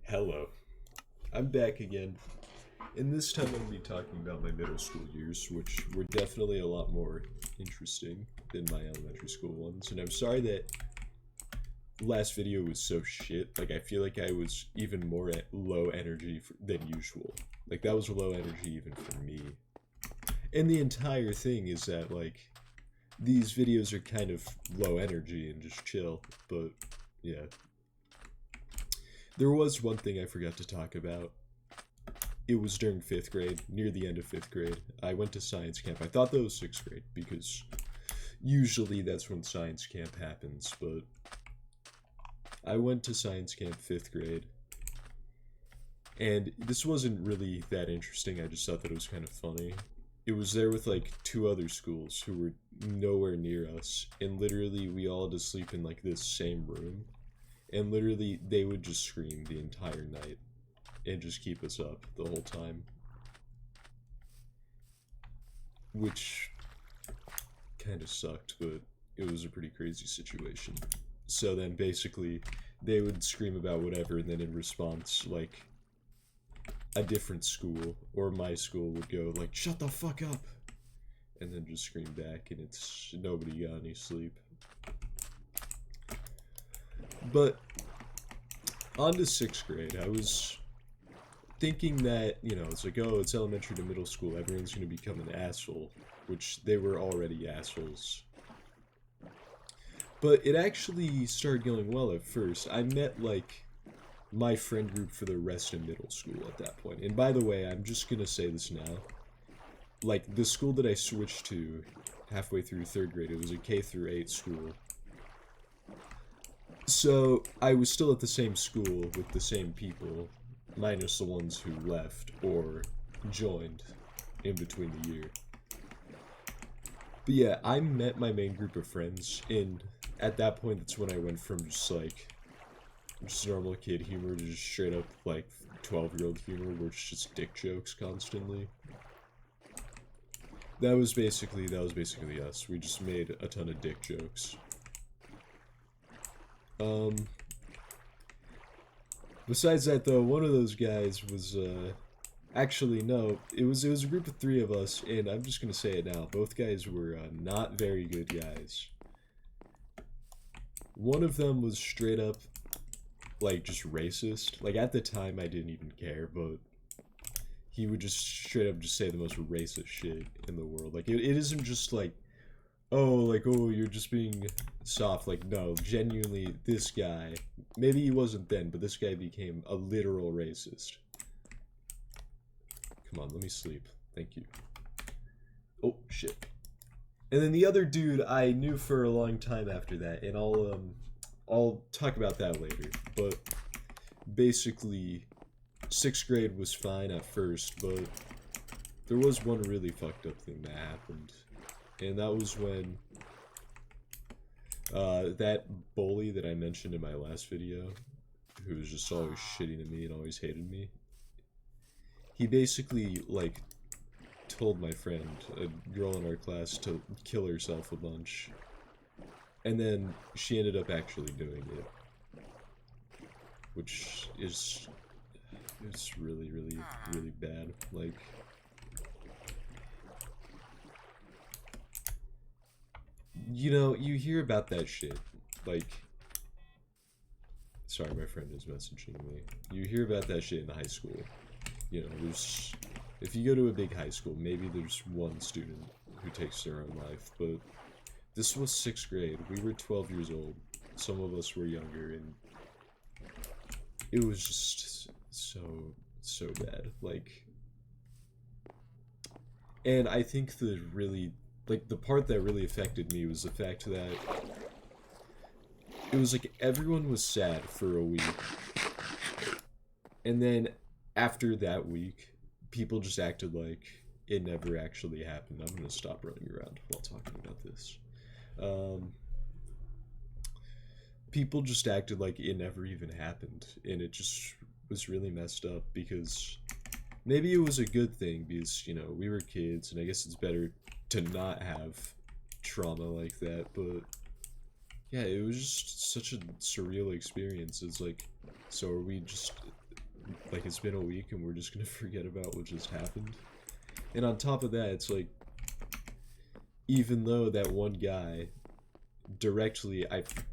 Hello, I'm back again, and this time I'm going to be talking about my middle school years, which were definitely a lot more interesting than my elementary school ones. And I'm sorry that last video was so shit. Like, I feel like I was even more at low energy than usual. Like, that was low energy even for me. And the entire thing is that, like, these videos are kind of low energy and just chill, but yeah. There was one thing I forgot to talk about. It was during 5th grade, near the end of 5th grade. I went to science camp. I thought that was 6th grade because usually that's when science camp happens, but I went to science camp 5th grade. And this wasn't really that interesting. I just thought that it was kind of funny. It was there with like 2 other schools who were nowhere near us, and literally we all had to sleep in like this same room. And literally they would just scream the entire night and just keep us up the whole time, which kind of sucked, but it was a pretty crazy situation. So then basically they would scream about whatever, and then in response, like, a different school or my school would go like, shut the fuck up, and then just scream back, and it's nobody got any sleep. But on to 6th grade, I was thinking that, it's like, oh, it's elementary to middle school, everyone's gonna become an asshole, which they were already assholes. But it actually started going well at first. I met, like, my friend group for the rest of middle school at that point. And by the way, I'm just gonna say this now. Like, the school that I switched to halfway through 3rd grade, it was a K through 8 school. So, I was still at the same school with the same people, minus the ones who left or joined in between the year. But yeah, I met my main group of friends, and at that point, that's when I went from just like, just normal kid humor to just straight up like 12-year-old humor where it's just dick jokes constantly. That was basically us. We just made a ton of dick jokes. Besides that, though, one of those guys was, actually, no, it was a group of 3 of us, and I'm just gonna say it now. Both guys were, not very good guys. One of them was straight up, like, just racist. Like, at the time, I didn't even care, but he would just straight up just say the most racist shit in the world. Like, it isn't just like, oh, like, oh, you're just being soft. Like, no, genuinely, this guy, maybe he wasn't then, but this guy became a literal racist. Come on, let me sleep. Thank you. Oh, shit. And then the other dude I knew for a long time after that, and I'll talk about that later, but basically, 6th grade was fine at first, but there was one really fucked up thing that happened. And that was when that bully that I mentioned in my last video, who was just always shitting at me and always hated me, he basically, like, told my friend, a girl in our class, to kill herself a bunch. And then she ended up actually doing it. Which is... it's really, really, really bad. Like... you know, you hear about that shit, like, sorry, my friend is messaging me. You hear about that shit in high school. You know, there's, if you go to a big high school, maybe there's one student who takes their own life, but this was 6th grade. We were 12 years old. Some of us were younger, and it was just so bad. Like, and I think the really, like, the part that really affected me was the fact that it was like everyone was sad for a week. And then after that week, people just acted like it never actually happened. I'm gonna stop running around while talking about this. People just acted like it never even happened. And it just was really messed up because maybe it was a good thing because, you know, we were kids and I guess it's better to not have trauma like that, but yeah, it was just such a surreal experience. It's like, so are we just like it's been a week and we're just gonna forget about what just happened. And on top of that, it's like, even though that one guy directly,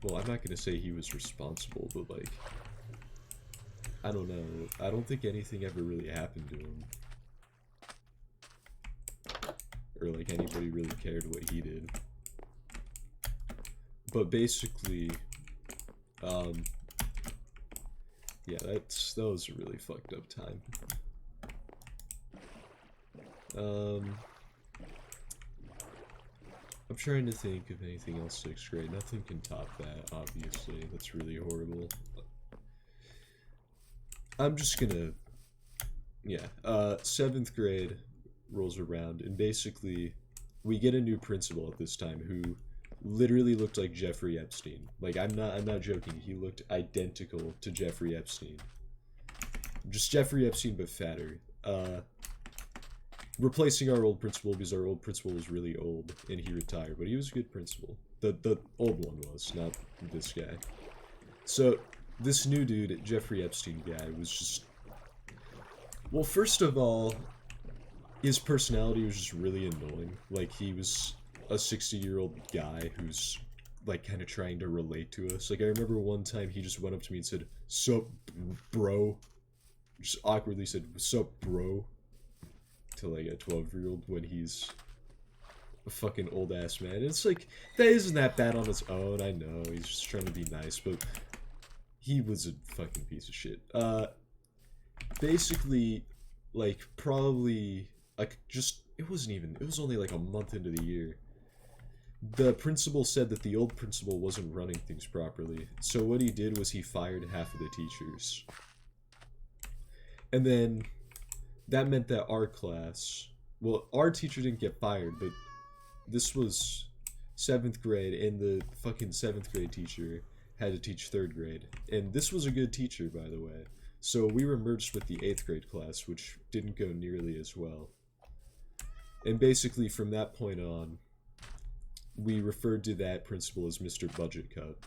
well, I'm not gonna say he was responsible, but like, I don't know. I don't think anything ever really happened to him. Or like anybody really cared what he did. But basically, yeah, that was a really fucked up time. I'm trying to think of anything else 6th grade. Nothing can top that, obviously. That's really horrible. I'm just gonna... Yeah, 7th grade rolls around, and basically, we get a new principal at this time who literally looked like Jeffrey Epstein. Like, I'm not joking. He looked identical to Jeffrey Epstein. Just Jeffrey Epstein, but fatter. Replacing our old principal because our old principal was really old and he retired, but he was a good principal. The old one was, not this guy. So this new dude, Jeffrey Epstein guy, was just, well, first of all, his personality was just really annoying. Like, he was a 60-year-old guy who's like kind of trying to relate to us. Like, I remember one time he just went up to me and said, "Sup, bro?" Just awkwardly said, "Sup, bro?" to like a 12-year-old when he's a fucking old ass man. It's like, that isn't that bad on its own. I know he's just trying to be nice, but he was a fucking piece of shit. Basically, like, probably like, just, it was only like a month into the year. The principal said that the old principal wasn't running things properly, so what he did was he fired half of the teachers. And then that meant that our class, well, our teacher didn't get fired, but this was 7th grade, and the fucking 7th grade teacher had to teach 3rd grade. And this was a good teacher, by the way. So we were merged with the 8th grade class, which didn't go nearly as well. And basically, from that point on, we referred to that principal as Mr. Budget Cut.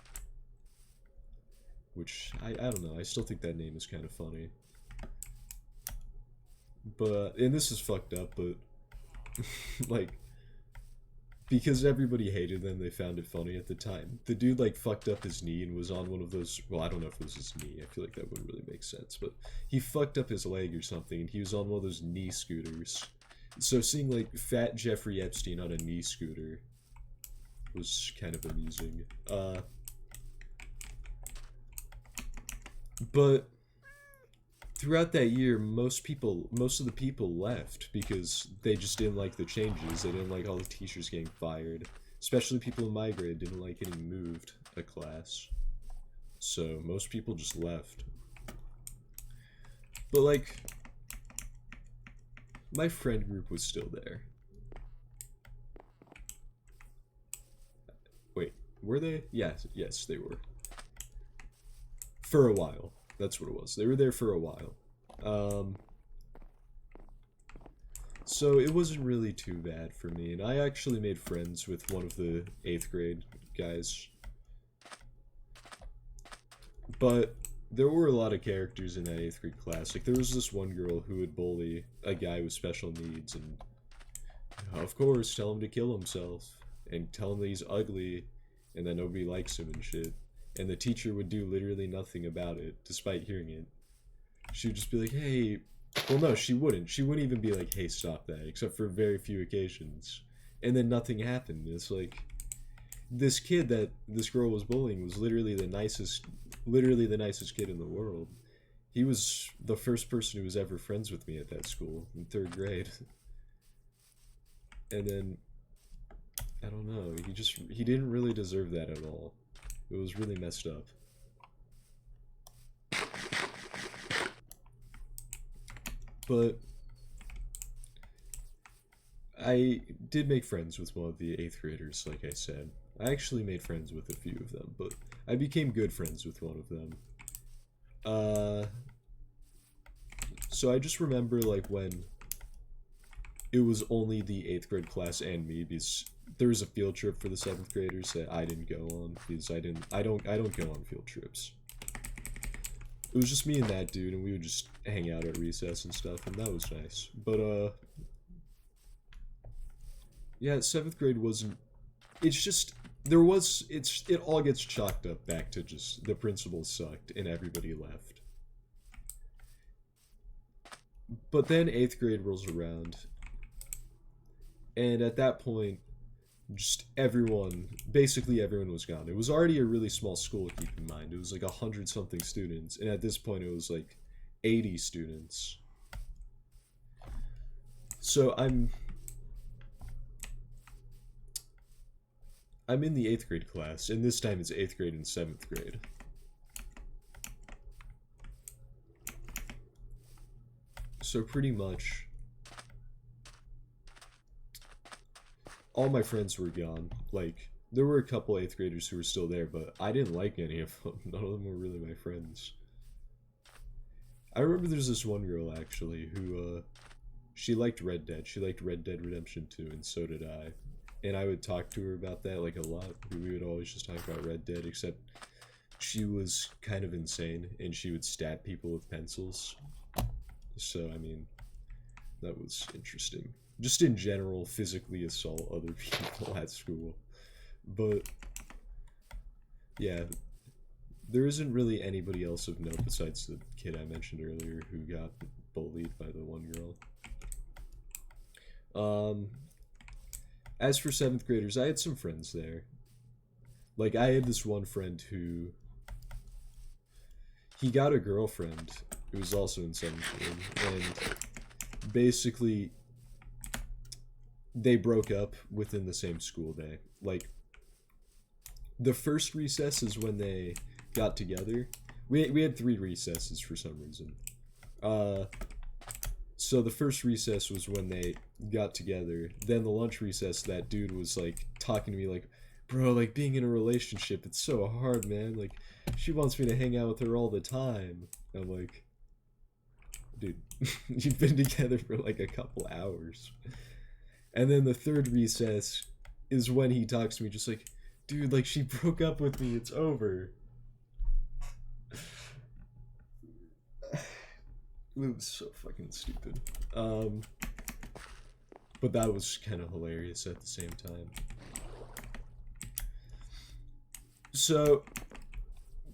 Which, I don't know, I still think that name is kind of funny. But, and this is fucked up, but, like, because everybody hated them, they found it funny at the time. The dude, like, fucked up his knee and was on one of those, well, I don't know if it was his knee, I feel like that wouldn't really make sense, but he fucked up his leg or something, and he was on one of those knee scooters. So seeing, like, fat Jeffrey Epstein on a knee scooter was kind of amusing. But throughout that year, most of the people left because they just didn't like the changes. They didn't like all the teachers getting fired. Especially people in my grade didn't like getting moved a class. So most people just left. But like, my friend group was still there. Wait, were they? Yes, they were. For a while. That's what it was. They were there for a while. So it wasn't really too bad for me, and I actually made friends with one of the 8th grade guys. But there were a lot of characters in that 8th grade class. Like, there was this one girl who would bully a guy with special needs, and of course, tell him to kill himself, and tell him that he's ugly, and that nobody likes him and shit. And the teacher would do literally nothing about it, despite hearing it. She would just be like, hey... Well, no, she wouldn't. She wouldn't even be like, hey, stop that, except for very few occasions. And then nothing happened. It's like, this kid that this girl was bullying was literally the nicest kid in the world. He was the first person who was ever friends with me at that school, in 3rd grade. And then, I don't know, he didn't really deserve that at all. It was really messed up. But I did make friends with one of the 8th graders, like I said. I actually made friends with a few of them, but I became good friends with one of them. So I just remember, like, when it was only the 8th grade class and me, because there was a field trip for the 7th graders that I didn't go on, because I don't go on field trips. it was just me and that dude, and we would just hang out at recess and stuff, and that was nice. But yeah, seventh grade wasn't. It's just it all gets chalked up back to just the principal sucked and everybody left. But then eighth grade rolls around, and at that point, just basically everyone was gone. It was already a really small school, keep in mind. It was like 100 something students, and at this point it was like 80 students. So I'm in the eighth grade class, and this time it's eighth grade and seventh grade. So pretty much all my friends were gone. Like, there were a couple eighth graders who were still there, but I didn't like any of them. None of them were really my friends. I remember there's this one girl, actually, who, she liked Red Dead. She liked Red Dead Redemption 2, and so did I. And I would talk to her about that, like, a lot. We would always just talk about Red Dead, except she was kind of insane, and she would stab people with pencils. So, I mean, that was interesting. Just in general, physically assault other people at school. But, yeah, there isn't really anybody else of note besides the kid I mentioned earlier who got bullied by the one girl. As for seventh graders, I had some friends there. Like, I had this one friend who, he got a girlfriend who was also in seventh grade, and basically they broke up within the same school day. Like, the first recess is when they got together. We had 3 recesses for some reason. So the first recess was when they got together. Then the lunch recess, that dude was like talking to me like, bro, like being in a relationship, it's so hard, man. Like, she wants me to hang out with her all the time. I'm like, dude, you've been together for like a couple hours. And then the third recess is when he talks to me just like, dude, like, she broke up with me, it's over. It was so fucking stupid. But that was kind of hilarious at the same time. So,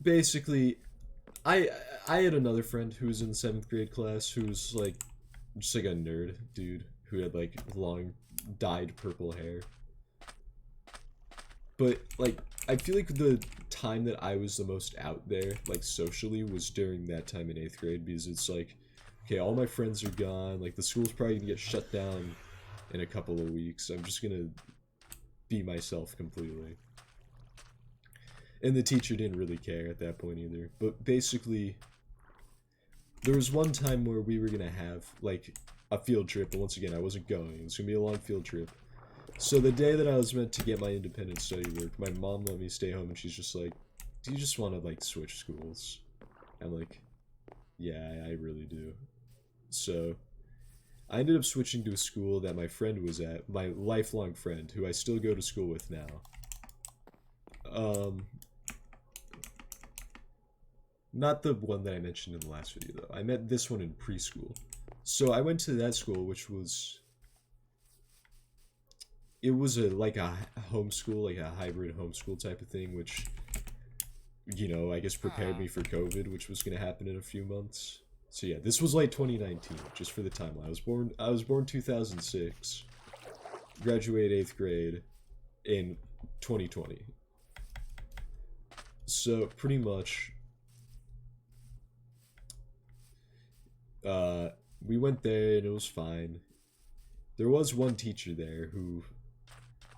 basically, I had another friend who was in the 7th grade class who was like, just like a nerd dude who had like long dyed purple hair. But like, I feel like the time that I was the most out there, like socially, was during that time in 8th grade, because it's like, okay, all my friends are gone, like the school's probably gonna get shut down in a couple of weeks. I'm just gonna be myself completely. And the teacher didn't really care at that point either. But basically, there was one time where we were gonna have like a field trip, and once again, I wasn't going. It was gonna be a long field trip. So the day that I was meant to get my independent study work, my mom let me stay home, and she's just like, do you just want to like switch schools? I'm like, yeah, I really do. So I ended up switching to a school that my friend was at, my lifelong friend, who I still go to school with now. Not the one that I mentioned in the last video, though. I met this one in preschool. So I went to that school, which was... It was like a homeschool, like a hybrid homeschool type of thing, which, you know, I guess prepared me for COVID, which was going to happen in a few months. So yeah, this was like 2019, just for the timeline. I was born 2006, graduated 8th grade in 2020. So pretty much, we went there and it was fine. There was one teacher there who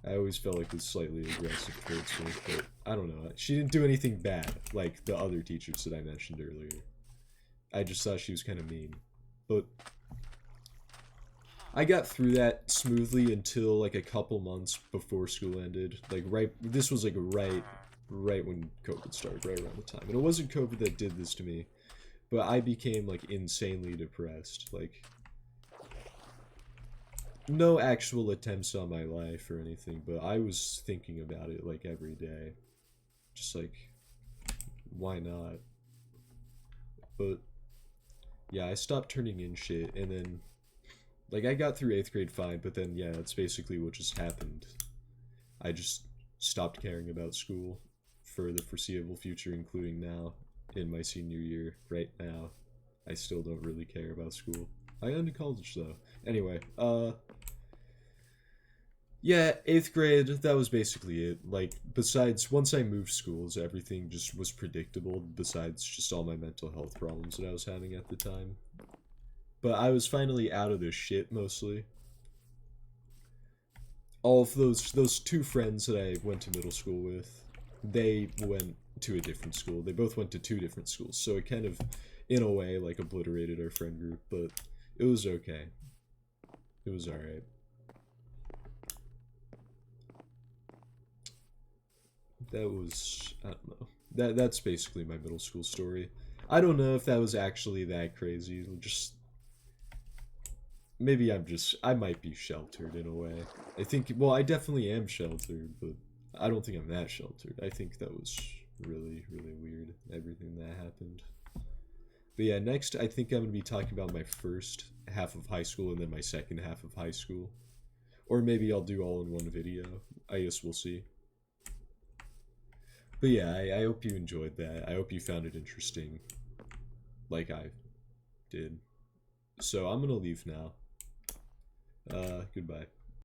I always felt like was slightly aggressive towards me, but I don't know. She didn't do anything bad like the other teachers that I mentioned earlier. I just thought she was kind of mean. But I got through that smoothly until like a couple months before school ended. Like this was like right when COVID started, right around the time. And it wasn't COVID that did this to me, but I became like insanely depressed. Like, no actual attempts on my life or anything, but I was thinking about it like every day. Just like, why not? But yeah, I stopped turning in shit, and then like I got through 8th grade fine, but then yeah, that's basically what just happened. I just stopped caring about school for the foreseeable future, including now in my senior year. Right now, I still don't really care about school. I got into college though. Anyway, yeah, 8th grade, that was basically it. Like, besides, once I moved schools, everything just was predictable, besides just all my mental health problems that I was having at the time. But I was finally out of this shit, mostly. All of those two friends that I went to middle school with, they went to a different school. They both went to two different schools, so it kind of, in a way, like, obliterated our friend group, but it was okay. It was alright. That was, I don't know. That's basically my middle school story. I don't know if that was actually that crazy. Just maybe I might be sheltered in a way. I think, well, I definitely am sheltered, but I don't think I'm that sheltered. I think that was really, really weird, everything that happened. But yeah, next I think I'm going to be talking about my first half of high school and then my second half of high school. Or maybe I'll do all in one video. I guess we'll see. But yeah, I hope you enjoyed that. I hope you found it interesting, like I did. So I'm gonna leave now. Goodbye.